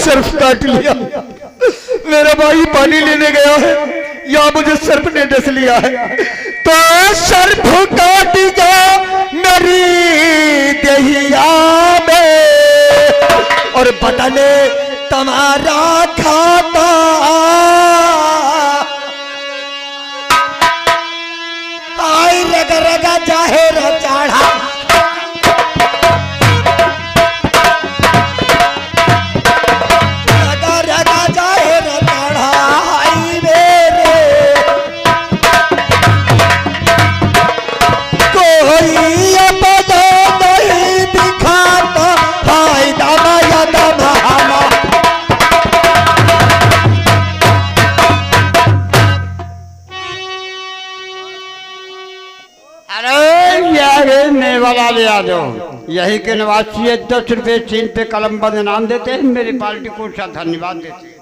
Surf काट लिया। मेरा भाई पानी लेने गया है, या मुझे सर्फ ने डस लिया है। तो सर्फ काट गया मेरी दहिया में और बदले तुम्हारा खाता आई रग रगा जाहिर चढ़ा। वाला ले आ जाओ, यही के निवासी है। 10 रुपये चीन पे कलम बंद इनाम देते हैं, मेरी पार्टी को अच्छा धन्यवाद देते हैं।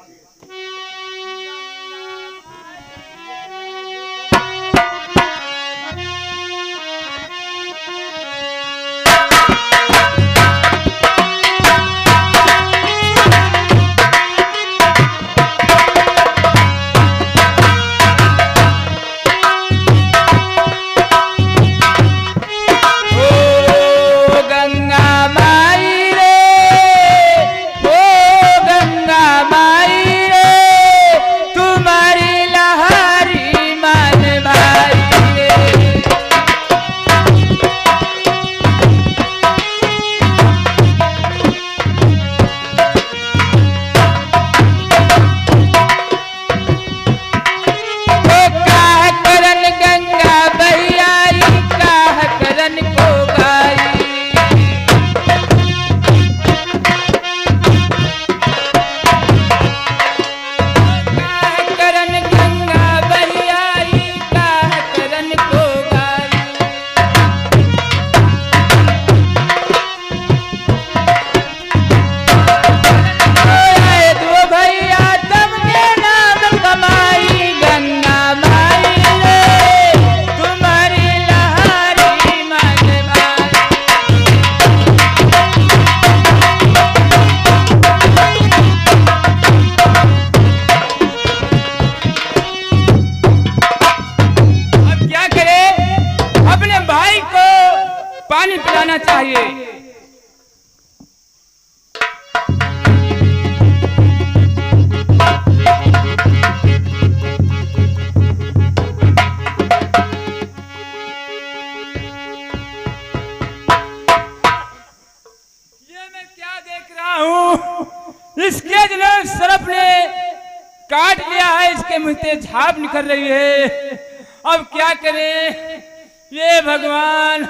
चाहिए। ये मैं क्या देख रहा हूं, इसके जो सरफ ने काट लिया है, इसके मुंह से झाग निकल रही है। अब क्या करें ये भगवान।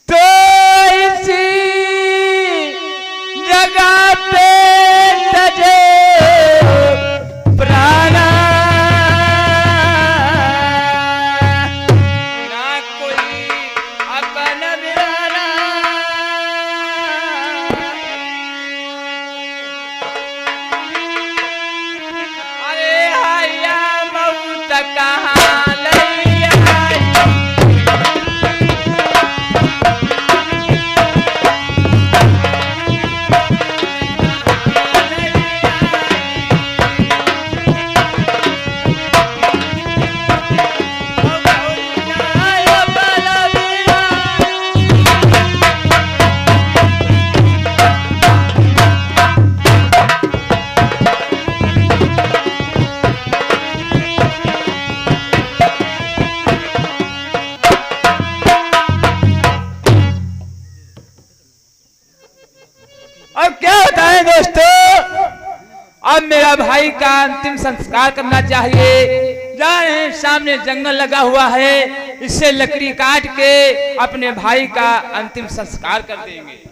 तो इसी जगह पे तजे प्राणा, ना कोई अपन बिराना। अरे हैया मौत कहाँ लैया, अब मेरा भाई का अंतिम संस्कार करना चाहिए। जाए सामने जंगल लगा हुआ है, इससे लकड़ी काट के अपने भाई का अंतिम संस्कार कर देंगे।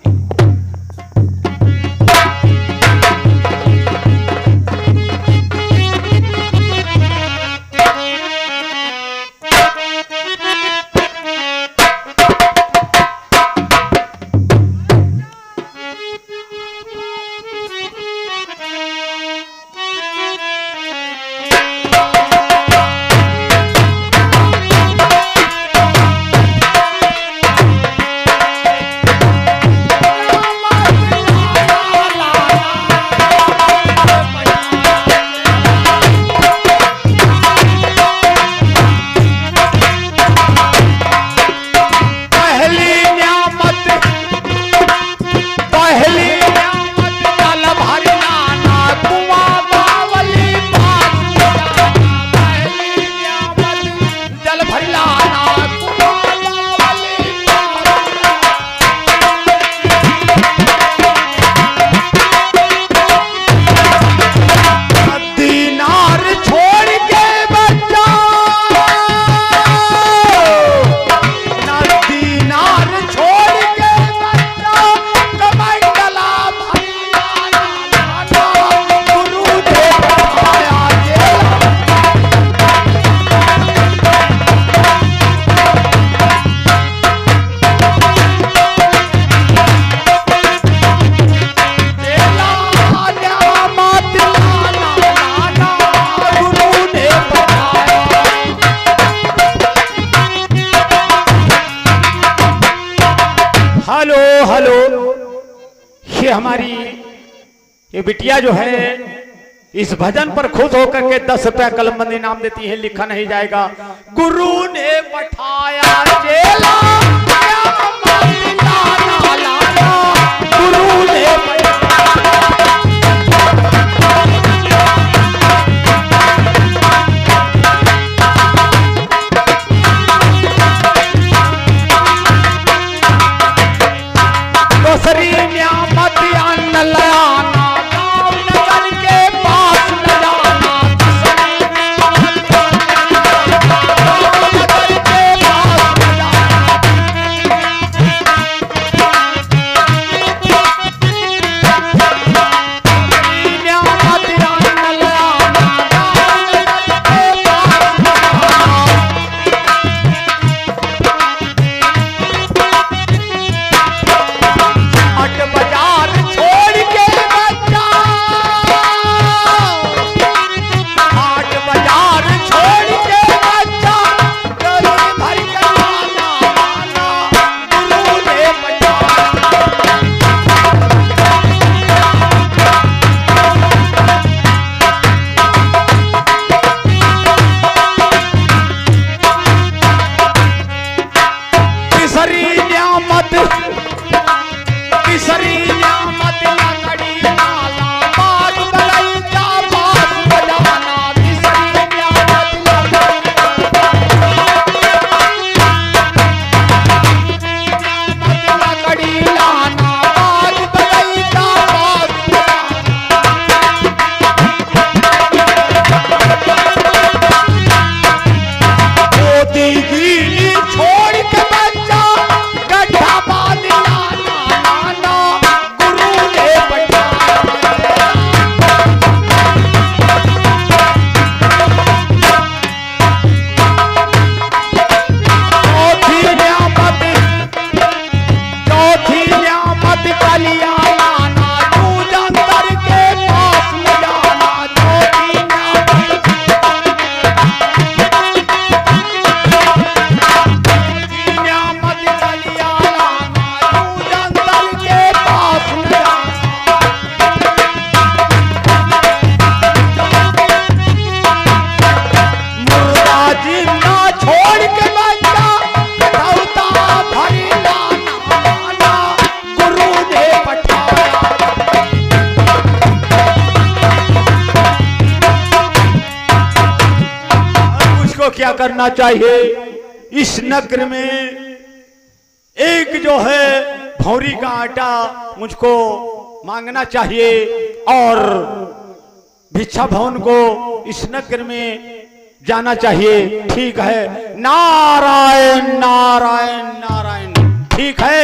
हेलो हेलो, ये हमारी ये बिटिया जो है इस भजन पर खुश होकर के 10 रुपया कलमबंद इनाम देती है। लिखा नहीं जाएगा। गुरु ने बैठाया चेला, गुरु ने दूसरी नियामत अन्न लाना, गाँव नगर के पास न जाना। गाँव नगर के पास न जाना। नियामत अन्न लाना, गाँव नगर के पास न जाना। हाट बाजार छोड़ के बच्चा, हाट बाजार छोड़ के बच्चा, गले भर के आना आना, गुरु ने बैठाया। तीसरी नियामत, तीसरी नियामत लकड़ी नाला, बाग बगीचा पास बजाना। तीसरी नियामत लकड़ी लाना, बाग बगीचा पास बजाना। मोती गीली छोड़ के बच्चा, गड्ढा बांध लाना नाना, गुरु ने बैठाया। चौथी नियामत कलिया लाना, दूध अंदर के पास में जाना। चौथी नियामत कलिया लाना, दूध अंदर के पास में जाना। मुर्दा जिंदा छोड़ के बच्चा, कटौता भरी लाना आना, गुरु ने बैठाया। मुझको क्या करना चाहिए? इस नगर में एक जो है भौरी का आटा मुझको मांगना चाहिए और भिक्षा भवन को इस नगर में जाना चाहिए। ठीक है, नारायण नारायण नारायण। ठीक है,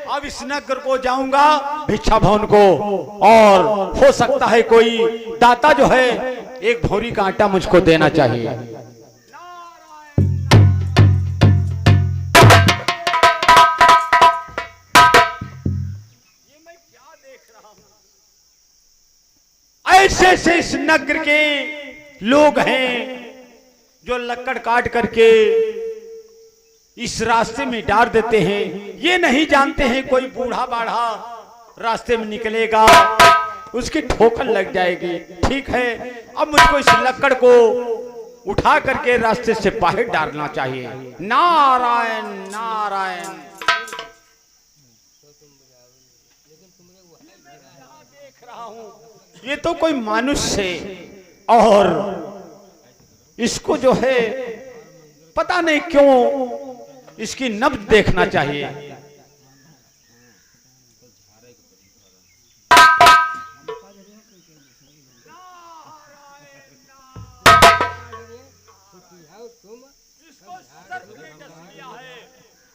अब इस नगर को जाऊंगा भिक्षा भवन को, और हो सकता है कोई दाता जो है एक भौरी का आटा मुझको देना चाहिए। ऐसे ऐसे इस नगर के लोग हैं जो लकड़ काट करके इस रास्ते में डाल देते हैं। ये नहीं जानते हैं कोई बूढ़ा बाढ़ा रास्ते में निकलेगा, उसकी ठोकर लग जाएगी। ठीक है, अब मुझको इस लकड़ को उठा करके रास्ते से बाहर डालना चाहिए। नारायण नारायण। देख रहा हूं ये तो कोई मनुष्य है, और इसको जो है पता नहीं क्यों इसकी नब्ज देखना चाहिए।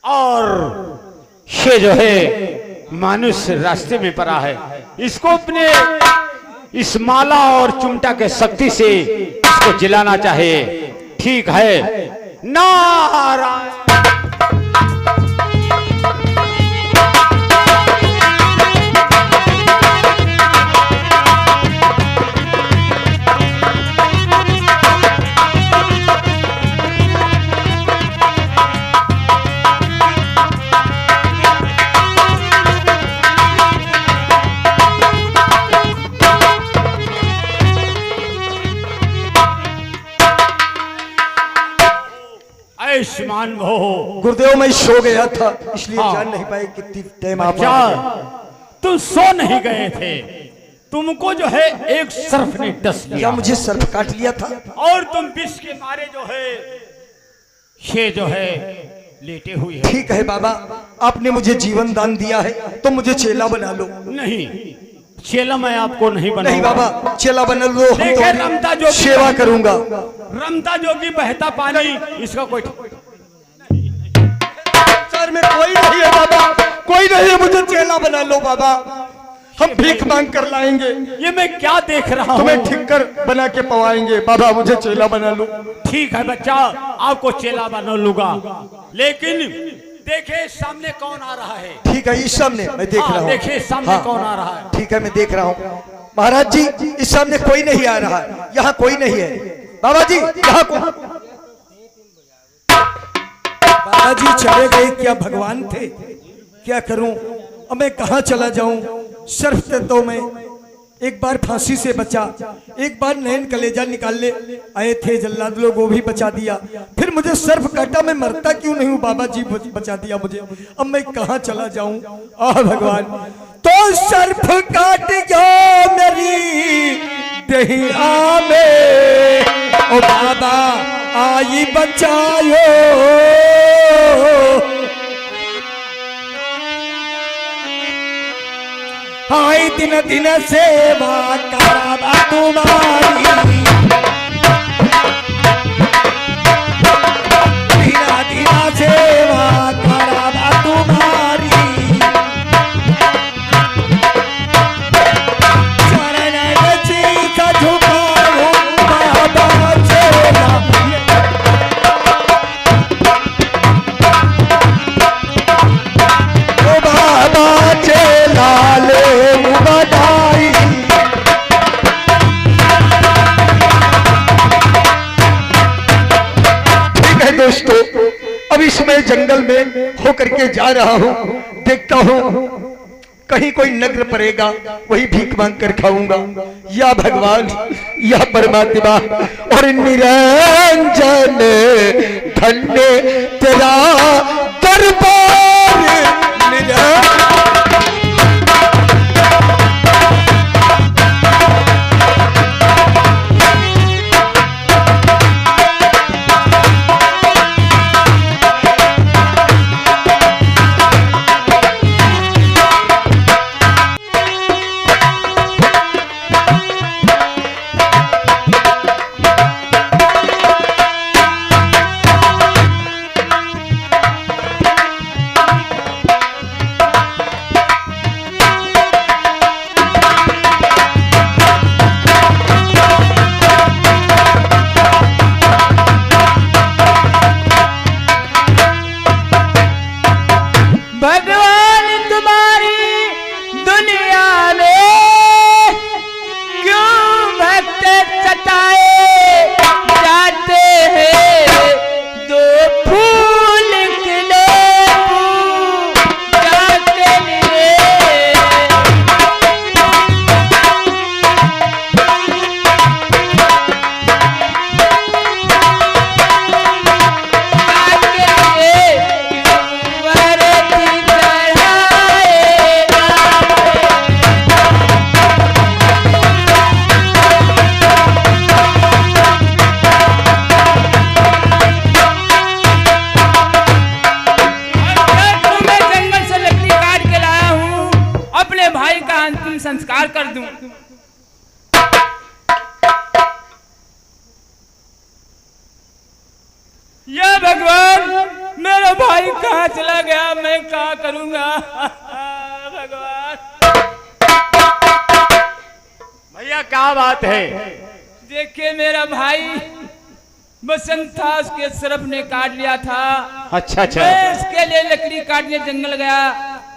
और ये जो है मनुष्य रास्ते में पड़ा है, इसको अपने इस माला और चुमटा के शक्ति से इसको जिलाना चाहिए। ठीक है, नारायण। बुद्धिमान हो। गुरुदेव मैं सो गया था इसलिए हाँ। जान नहीं पाए कितनी टाइम आप बच्चा, आ गए। तुम सो नहीं गए थे, तुमको जो है एक सर्प ने डस लिया। क्या मुझे सर्प काट लिया था? और तुम विष के मारे जो है ये जो है लेटे हुए हो। ठीक है बाबा, आपने मुझे जीवन दान दिया है तो मुझे चेला बना लो। नहीं, चेला मैं आपको नहीं नहीं बनाऊंगा। बाबा, चेला बना लो, हम देखे रमता तो जोगी सेवा करूंगा। रमता जोगी बहता पानी, इसका कोई सर में कोई नहीं है बाबा, कोई नहीं है, मुझे चेला बना लो बाबा, हम भीख मांग कर लाएंगे। ये मैं क्या देख रहा हूँ? तुम्हें ठीक कर बना के पवाएंगे बाबा, मुझे चेला बना लो। ठीक है बच्चा, आपको चेला बना लूंगा, लेकिन देखे सामने कौन आ रहा है। ठीक है, इस सामने मैं देख रहा हूँ। देखिए सामने कौन आ रहा है। ठीक है, मैं देख रहा हूँ। महाराज जी, इस सामने कोई नहीं आ रहा है, यहाँ कोई नहीं है। बाबा जी, यहाँ को बाबा जी चले गए, क्या भगवान थे? क्या करूं अब, मैं कहाँ चला जाऊं? सर्प तो मैं एक बार फांसी से बचा, एक बार नैन कलेजा निकालने आए थे जल्लाद लोग, वो भी बचा दिया। फिर मुझे सर्प काटा, मैं मरता क्यों नहीं हूँ? बाबा जी बचा दिया मुझे, अब मैं कहाँ चला जाऊं? आह भगवान, तो सर्प काट गया मेरी दहिया में, ओ बाबा आई बचायो। हाय दिन दिन सेवा कराबा तुम्हारी, दिना दिना सेवा कराबा तुम्हारी, चरण का झुकाओ बाबा चेला। ओ बाबा चेला ले बधाई। ठीक है दोस्तों, अब इस समय जंगल में होकर के जा रहा हूँ, देखता हूँ कहीं कोई नगर पड़ेगा, वही भीख मांग कर खाऊंगा। या भगवान, या परमात्मा और निरंजन, धन्य तेरा दरबार निरंजन। भगवान तुम्हारी दुनिया में क्यों भक्त सताए जाते हैं? दो फूल खिले पूजा के लिए, अंतिम संस्कार कर दूं। या भगवान, मेरा भाई कहाँ चला गया, मैं क्या करूंगा? भगवान, भैया क्या बात है? देखिए मेरा भाई बसंत था, उसके सर्प ने काट लिया था। अच्छा अच्छा, मैं इसके लिए लकड़ी काटने जंगल गया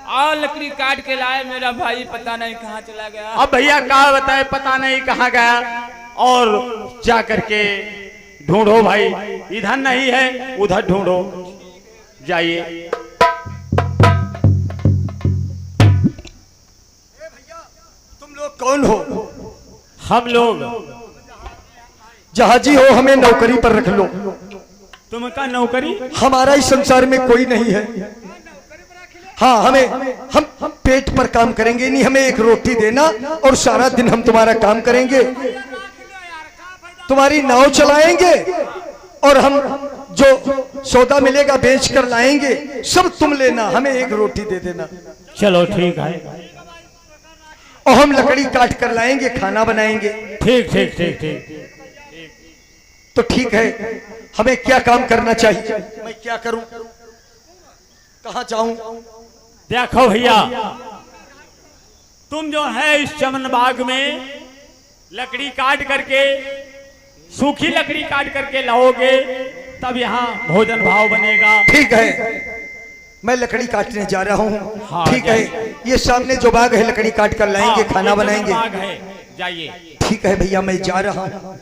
और लकड़ी काट के लाए, मेरा भाई पता नहीं कहाँ चला गया। अब भैया क्या बताए, पता नहीं कहाँ गया, और जा करके ढूंढो भाई, इधर नहीं है उधर ढूंढो, जाइए। तुम लोग कौन हो? हम लोग जहाजी हो, हमें नौकरी पर रख लो। तुमका नौकरी? हमारा इस संसार में कोई नहीं है। हाँ, हम पेट पर काम करेंगे नहीं, हमें एक रोटी देना और सारा दिन हम तुम्हारा काम करेंगे, तुम्हारी नाव चलाएंगे और हम जो सौदा मिलेगा बेच कर लाएंगे, सब तुम लेना, हमें एक रोटी दे देना। चलो ठीक है। और हम लकड़ी काट कर लाएंगे, खाना बनाएंगे। ठीक ठीक ठीक ठीक। तो ठीक है, हमें क्या काम करना चाहिए? मैं क्या करूं, कहां जाऊं? देखो भैया, तुम जो है इस चमन बाग में लकड़ी काट करके, सूखी लकड़ी काट करके लाओगे, तब यहाँ भोजन भाव बनेगा। ठीक है, मैं लकड़ी काटने जा रहा हूँ। हाँ, ठीक है, ये सामने जो बाग है लकड़ी काट कर लाएंगे, हाँ, खाना बनाएंगे। बाग है, जाइए। ठीक है भैया, मैं जा रहा हूँ।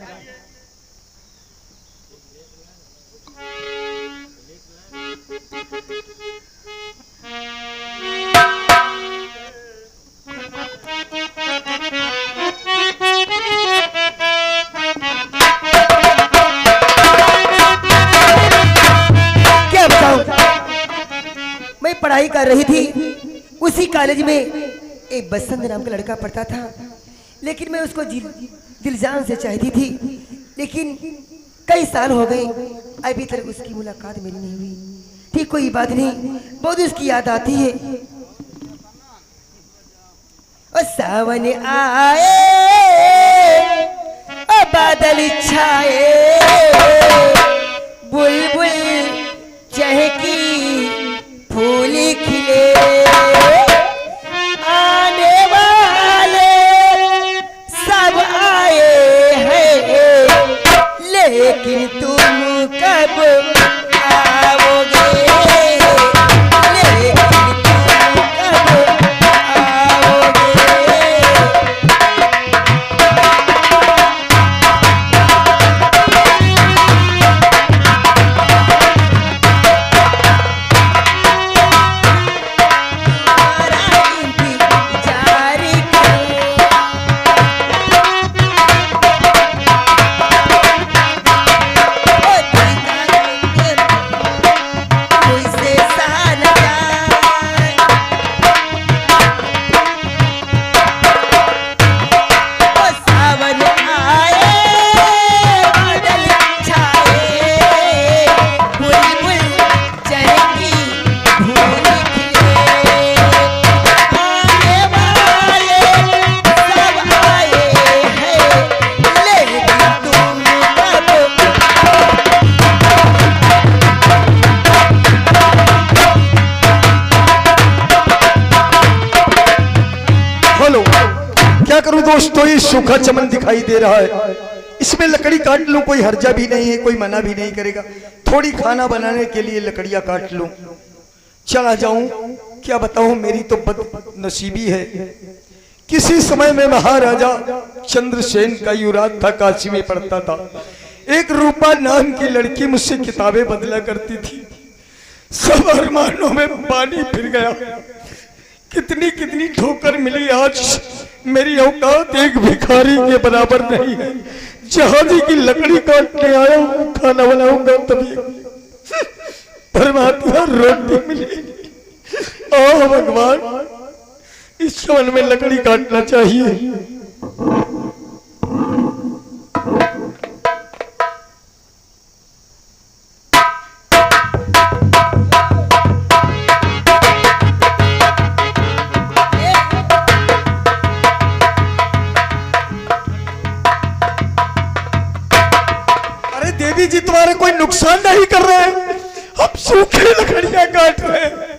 क्या बताऊं, मैं पढ़ाई कर रही थी, उसी कॉलेज में एक बसंत नाम का लड़का पढ़ता था, लेकिन मैं उसको दिल जान से चाहती थी, लेकिन कई साल हो गए अभी तक उसकी मुलाकात मेरी नहीं हुई। ठीक, कोई बात नहीं, बहुत उसकी याद आती है। और सावन आए और बादल छाए, बुलबुल चहकी फूल खिले, आने वाले सब आए हैं, लेकिन तुम कब आओगे, लेकिन तुम कब आओगे। दोस्तों ये सूखा चमन दिखाई दे रहा है, इसमें लकड़ी काट लूं, कोई हर्जा भी नहीं है, कोई मना भी नहीं करेगा। थोड़ी खाना बनाने के लिए लकड़ियां काट लूं, चला जाऊं। क्या बताऊं, मेरी तो बदनसीबी है। किसी समय में महाराजा चंद्रसेन का युवराज था, काशी में पढ़ता था। एक रूपा नाम की लड़की मुझसे किताबें बदला करती थी। सब अरमानों में पानी फिर गया। कितनी कितनी ठोकर मिली, आज मेरी औकात एक भिखारी के बराबर नहीं है। जहाजी की लकड़ी काटने आया हूं, खाना बनाऊंगा तभी परमात्मा रोटी मिलेगी। ओह भगवान, इस चमन में लकड़ी काटना चाहिए। देवी जी तुम्हारे कोई नुकसान नहीं कर रहे हैं, हम सूखे लकड़ियां काट रहे हैं।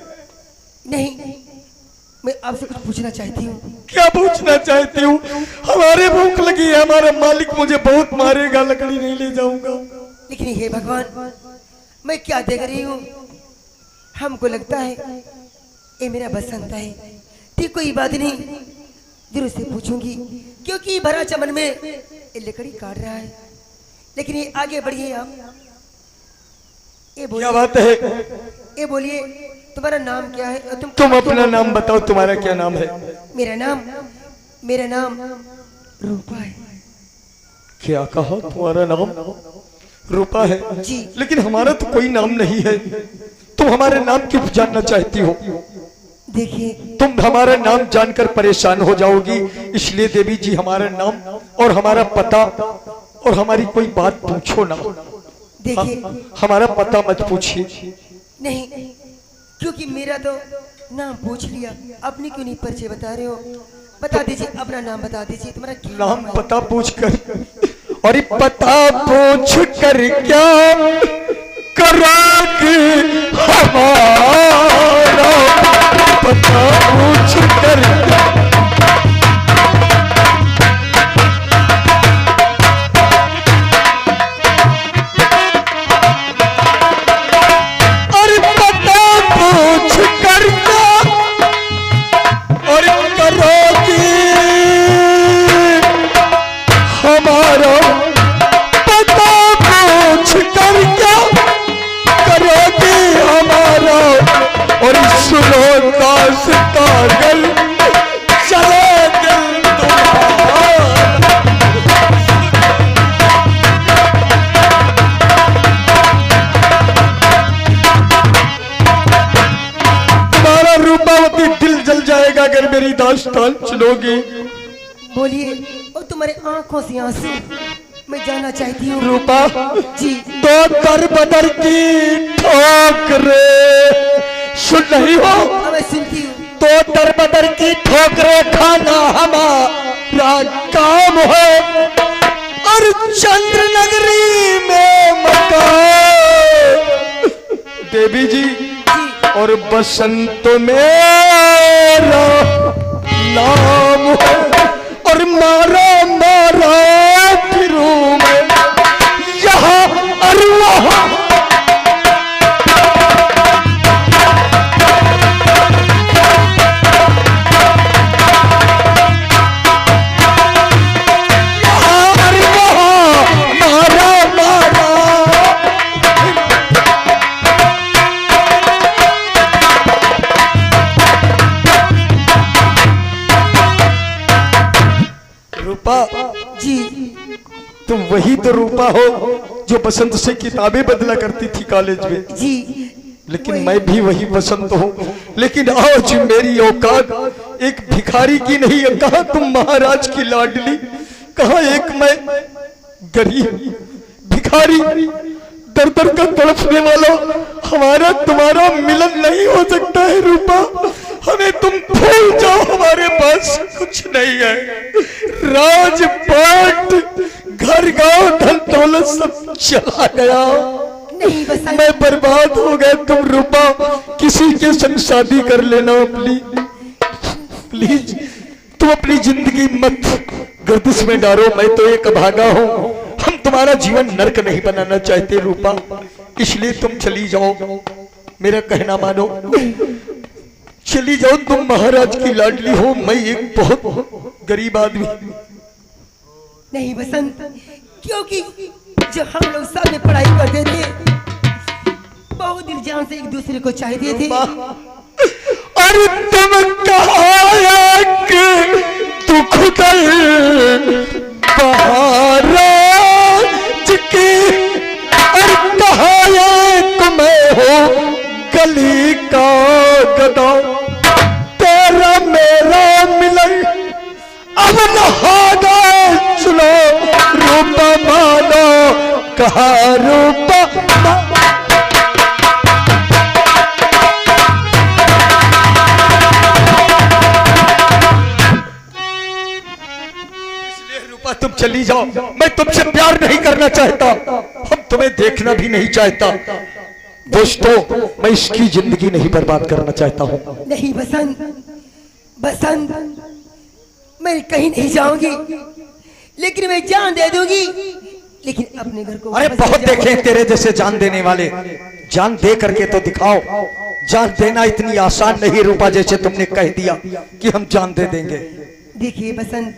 नहीं, मैं आपसे कुछ पूछना चाहती हूँ। क्या पूछना चाहती हूँ? हमारे भूख लगी है, हमारा मालिक मुझे बहुत मारेगा, लकड़ी नहीं ले जाऊंगा। लेकिन हे भगवान, मैं क्या देख रही हूँ, हमको लगता है ये मेरा बसंत है। ठीक, कोई बात नहीं, जरूर से पूछूंगी, क्योंकि भरा चमन में ये लकड़ी काट रहा है। लेकिन ये आगे बढ़िए आप, ये बोलिए। क्या बात है? ये बोलिए, तुम्हारा नाम क्या है? तुम अपना नाम बताओ, तुम्हारा क्या नाम है? मेरा नाम रूपा है। क्या कहा तुम्हारा नाम? रूपा है जी। लेकिन हमारा तो कोई नाम नहीं है। तुम हमारे नाम क्यों जानना चाहती हो? देखिए तुम हमारा नाम जानकर परेशान हो जाओगी, इसलिए देवी जी हमारा नाम और हमारा पता और हमारी कोई बात पूछो ना। देखिए हमारा पता मत पूछिए। नहीं, क्योंकि मेरा तो नाम पूछ लिया, अपनी क्यों नहीं परिचय बता रहे हो? बता दीजिए, अपना नाम बता दीजिए, तुम्हारा क्या नाम है? पता पूछ कर और ये पता पूछ कर क्या करोगे हमारा? पता पूछ कर अरे पता पूछ कर क्या और करोगी हमारा? पता पूछ कर क्या करोगी हमारा? और सुनो दास पागल चले दिल तुम्हारा। तुम्हारा रूपावती दिल जल जाएगा अगर मेरी दास्तान सुनोगी। बोलिए, और तुम्हारे आंखों से आंसू मैं जानना चाहती हूँ। रूपा जी तो कर बदर की ठोकरे सुन रही हो? हाँ, मैं सुनती हूँ। तो दर बदर की ठोकरे खाना हमारा काम है और चंद्र नगरी में मकान देवी जी और बसंत मेरा नाम है और मारा मारा फिरूं मैं यहाँ और वहाँ। जी तुम वही तो रूपा हो जो बसंत से किताबें बदला करती थी कॉलेज में। जी लेकिन मैं भी वही बसंत हूँ, लेकिन आज मेरी औकात एक भिखारी की नहीं है। कहाँ तुम महाराज की लाडली, कहाँ एक मैं गरीब भिखारी दर दर का तड़पने वाला। हमारा तुम्हारा मिलन नहीं हो सकता है रूपा, हमें तुम भूल जाओ, हमारे पास कुछ नहीं है। राजपाट घर गांव धन दौलत सब चला गया, नहीं बस मैं बर्बाद हो गया। तुम रूपा किसी के संग शादी कर लेना प्लीज प्लीज। तुम अपनी जिंदगी मत गर्दिश में डालो, मैं तो एक अभागा हूँ। हम तुम्हारा जीवन नरक नहीं बनाना चाहते रूपा, इसलिए तुम चली जाओ, मेरा कहना मानो, चली जाओ। तुम महाराज की लाडली हो, मैं एक बहुत गरीब आदमी। नहीं बसंत, क्योंकि जो हम लोग साथ में पढ़ाई करते थे, बहुत दिल जान से एक दूसरे को चाहते थे। अरे तुम कहा दुख दल महाराज की, अरे कहा मैं हो गली का गदा, तेरा मेरा मिलन अब नहागा। सुनो रूपा मानो, कहा रूपा तुम चली जाओ, मैं तुमसे प्यार नहीं करना चाहता, हम तुम्हें देखना भी नहीं चाहता। दोस्तों, मैं इसकी जिंदगी नहीं बर्बाद करना चाहता हूँ। नहीं बसंत, बसंत, मैं कहीं नहीं जाऊंगी, लेकिन मैं जान दे दूंगी, लेकिन अपने घर को अरे वापस बहुत ले जाऊंगी। देखे तेरे जैसे जान देने वाले, जान दे करके तो दिखाओ। जान देना इतनी आसान नहीं रूपा, जैसे तुमने कह दिया कि हम जान दे देंगे। देखिए बसंत,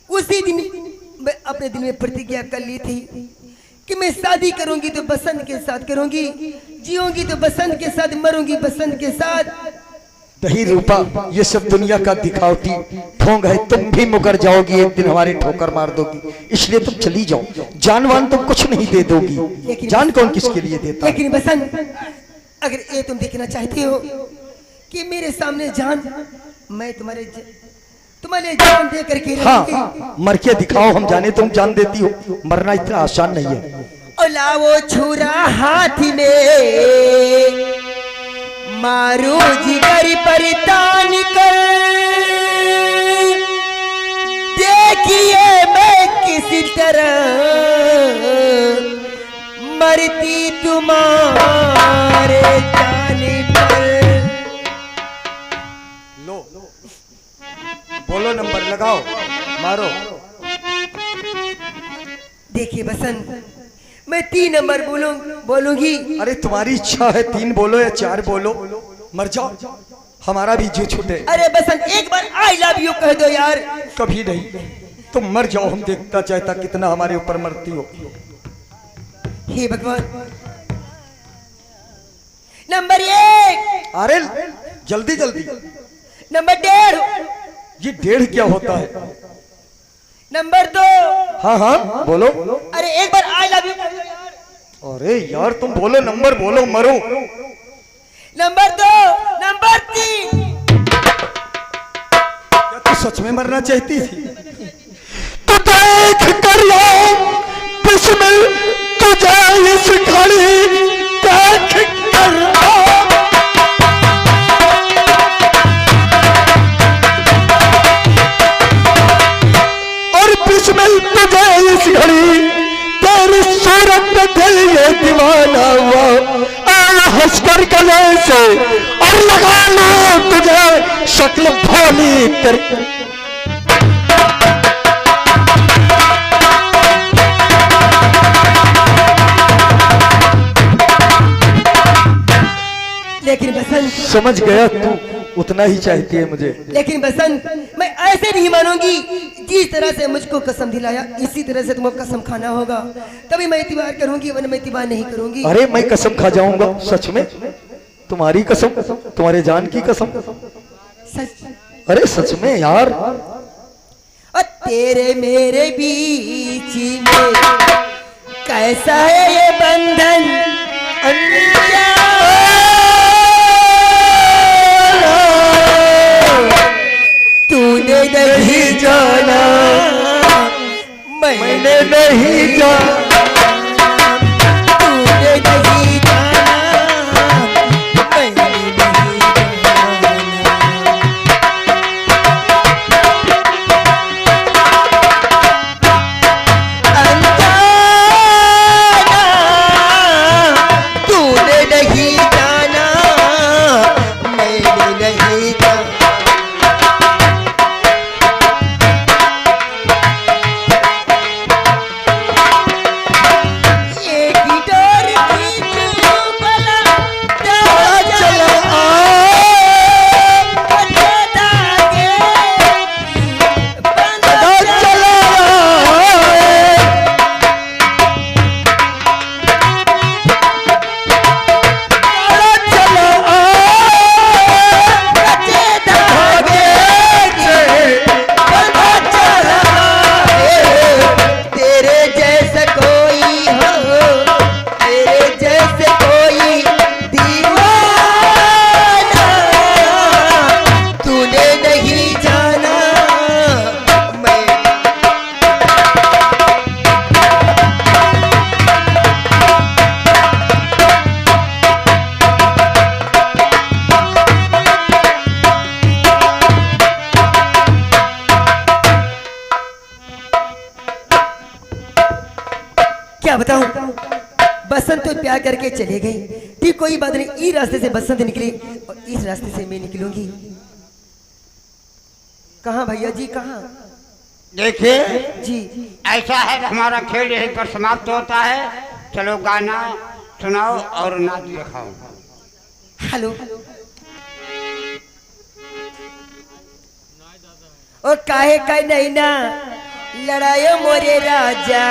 उसी दिन मैं अपने दिल में प्रतिज्ञा कर ली थी कि मैं शादी करूंगी तो बसंत के साथ करूंगी, जीऊंगी तो बसंत के साथ, मरूंगी बसंत के साथ। नहीं रूपा, ये सब दुनिया का दिखावटी ढोंग है। तुम भी मुकर जाओगी, एक दिन हमारी ठोकर मार दोगी, इसलिए तुम चली जाओ। जानवान तुम कुछ नहीं दे दोगी, जान कौन किसके लिए देता है? लेकिन बसंत, अगर ये तुम देखना चाहते हो कि मेरे सामने जान, मैं तुम्हारे जान दे करके हाँ, मर के दिखाओ, हम जाने तुम जान देती हो। मरना इतना आसान नहीं है। और लाओ छुरा हाथ में, मारो जिगर पर तान कर, देखिए मैं किसी तरह मरती तुम्हारे जाने पर। लो बोलो, नंबर लगाओ, मारो। देखिए बसंत, मैं 3 नंबर बोलूंगी। अरे तुम्हारी इच्छा है, 3 बोलो या 4 बोलो, मर जाओ, हमारा भी जी छूटे। अरे बसंत, एक बार आई लव यू कह दो यार। कभी नहीं, तुम मर जाओ, हम देखना चाहता कितना हमारे ऊपर मरती हो। हे भगवान। नंबर 1। अरे जल्दी जल्दी। नंबर 1.5। ये 1.5 क्या होता है? नंबर 2। हाँ हाँ बोलो। अरे एक बार आई लव यू कह दो यार। अरे यार तुम बोलो, नंबर बोलो, मरो। नंबर 2। नंबर 3। क्या तू सच में मरना चाहती थी? तो देख कर लो बिस्मिल तुझे इस घड़ी, देख कर लो। और बिस्मिल तुझे इस घड़ी, तेरी सूरत पे दिल ये दीवाना हुआ, हंसकर गले से और लगा लो तुझे शक्ल भोली तेरी। लेकिन बसंत, समझ गया, तू उतना ही चाहती है मुझे। लेकिन बसंत, मैं ऐसे नहीं मानूंगी। जिस तरह से मुझको कसम दिलाया, इसी तरह से तुमको कसम खाना होगा, तभी मैं इतिबार करूंगी, वरना मैं इतिबार नहीं करूंगी। अरे मैं कसम खा जाऊंगा, सच में, तुम्हारी कसम, तुम्हारे जान की कसम। सच। अरे सच में यार। और तेरे मेरे बीच में कैसा है ये बंधन, तूने नहीं जाना, मैंने नहीं जाना, तूने नहीं जाना, मैंने नहीं जाना, तूने नहीं जाना, मैंने नहीं जाना। क्या बताऊं, बसंत तो प्यार करके चले गए। ठीक, कोई बात नहीं, इस रास्ते से बसंत निकली और इस रास्ते से मैं निकलूंगी। कहाँ भैया जी, कहाँ? देखिए जी ऐसा है कि हमारा खेल यहीं पर समाप्त होता है। चलो गाना सुनाओ और नाच दिखाओ। हेलो। ओ काहे का नहीं ना लड़ायो मोरे राजा,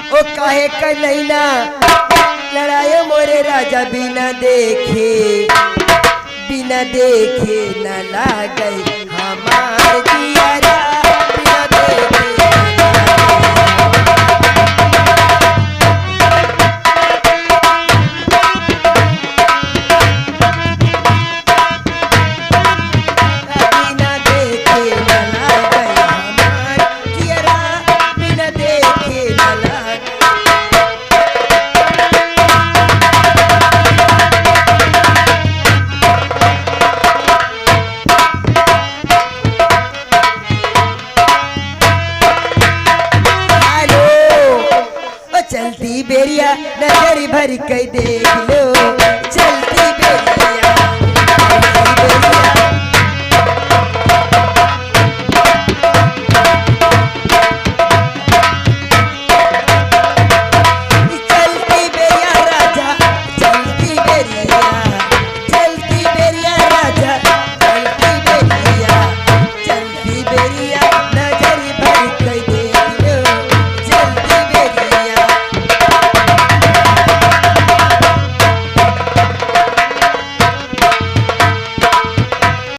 ओ काहे का नहीं ना लड़ायो मोरे राजा, बिना देखे बिना देखे न लागे हमार जियरा बिना देखे बिना देखे न लागे हमार जियरा बिना देखे न लागे चलती बेरिया नजर भर के देख लो